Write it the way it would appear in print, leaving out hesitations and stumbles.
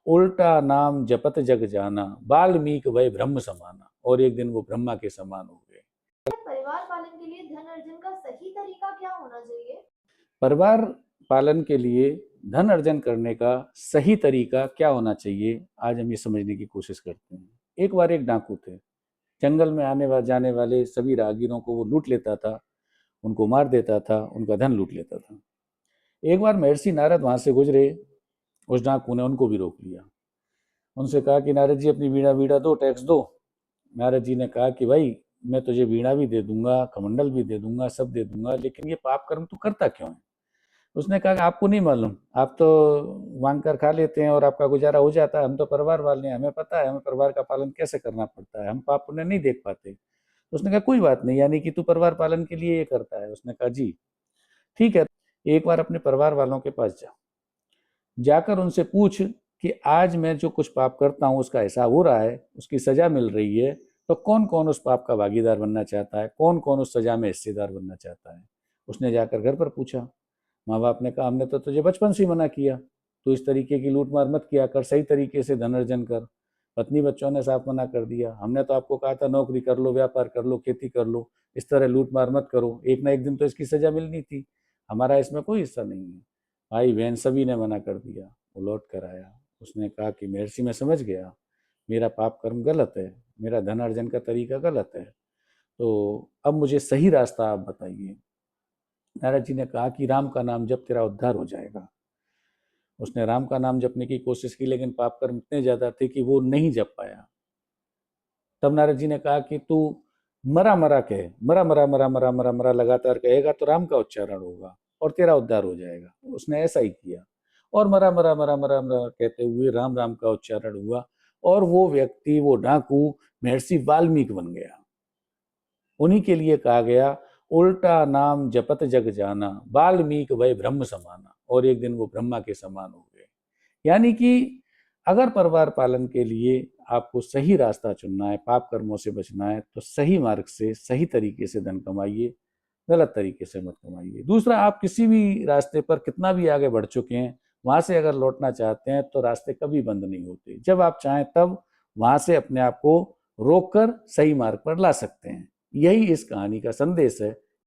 उल्टा नाम जपत जग जाना, वाल्मीकि वै ब्रह्म समाना। और एक दिन वो ब्रह्मा के समान हो गए। परिवार पालन के लिए धन अर्जन का सही तरीका क्या होना चाहिए? परिवार पालन के लिए धन अर्जन करने का सही तरीका क्या होना चाहिए, आज हम ये समझने की कोशिश करते हैं। एक बार एक डाकू थे, जंगल में आने जाने वाले सभी राहगीरों को वो लूट लेता था, उनको मार देता था, उनका धन लूट लेता था। एक बार महर्षि नारद वहां से गुजरे, उस डाकू ने उनको भी रोक लिया। उनसे कहा कि नारद जी अपनी वीणा वीणा दो, टैक्स दो। नारद जी ने कहा कि भाई मैं तुझे वीणा भी दे दूंगा, कमंडल भी दे दूंगा, सब दे दूंगा, लेकिन ये पाप कर्म तू करता क्यों है? उसने कहा कि आपको नहीं मालूम, आप तो मांग कर खा लेते हैं और आपका गुजारा हो जाता है, हम तो परिवार वाले हैं, हमें पता है हमें परिवार का पालन कैसे करना पड़ता है, हम पाप पुण्य नहीं देख पाते। उसने कहा कोई बात नहीं, यानी कि तू परिवार पालन के लिए ये करता है? उसने कहा जी ठीक है। एक बार अपने परिवार वालों के पास जा, जाकर उनसे पूछ कि आज मैं जो कुछ पाप करता हूँ उसका हिसाब हो रहा है, उसकी सजा मिल रही है, तो कौन कौन उस पाप का भागीदार बनना चाहता है, कौन कौन उस सजा में हिस्सेदार बनना चाहता है। उसने जाकर घर पर पूछा। माँ बाप ने कहा हमने तो तुझे बचपन से ही मना किया, तू इस तरीके की लूट मार मत किया कर, सही तरीके से धन अर्जन कर। पत्नी बच्चों ने साफ मना कर दिया, हमने तो आपको कहा था नौकरी कर लो, व्यापार कर लो, खेती कर लो, इस तरह लूट मार मत करो, एक ना एक दिन तो इसकी सजा मिलनी थी, हमारा इसमें कोई हिस्सा नहीं है। भाई बहन सभी ने मना कर दिया। वो लौट कर आया, उसने कहा कि महर्षि मैं समझ गया, मेरा पाप कर्म गलत है, मेरा धन अर्जन का तरीका गलत है, तो अब मुझे सही रास्ता आप बताइए। नारद जी ने कहा कि राम का नाम जप तेरा उद्धार हो जाएगा। उसने राम का नाम जपने की कोशिश की, लेकिन पाप कर्म इतने ज्यादा थे कि वो नहीं जप पाया। तब नारद जी ने कहा कि तू मरा मरा कहे, मरा मरा मरा मरा मरा मरा लगातार कहेगा तो राम का उच्चारण होगा और तेरा उद्धार हो जाएगा। उसने ऐसा ही किया और मरा मरा मरा मरा मरा कहते हुए राम राम का उच्चारण हुआ और वो व्यक्ति, वो डाकू महर्षि वाल्मीकि बन गया। उन्हीं के लिए कहा गया उल्टा नाम जपत जग जाना, वाल्मीकि वै ब्रह्म समाना। और एक दिन वो ब्रह्मा के समान हो गए। यानी कि अगर परिवार पालन के लिए आपको सही रास्ता चुनना है, पाप कर्मों से बचना है, तो सही मार्ग से सही तरीके से धन कमाइए, गलत तरीके से मत कमाइए। दूसरा, आप किसी भी रास्ते पर कितना भी आगे बढ़ चुके हैं, वहां से अगर लौटना चाहते हैं तो रास्ते कभी बंद नहीं होते। जब आप चाहें तब वहां से अपने आप को रोककर सही मार्ग पर ला सकते हैं। यही इस कहानी का संदेश है।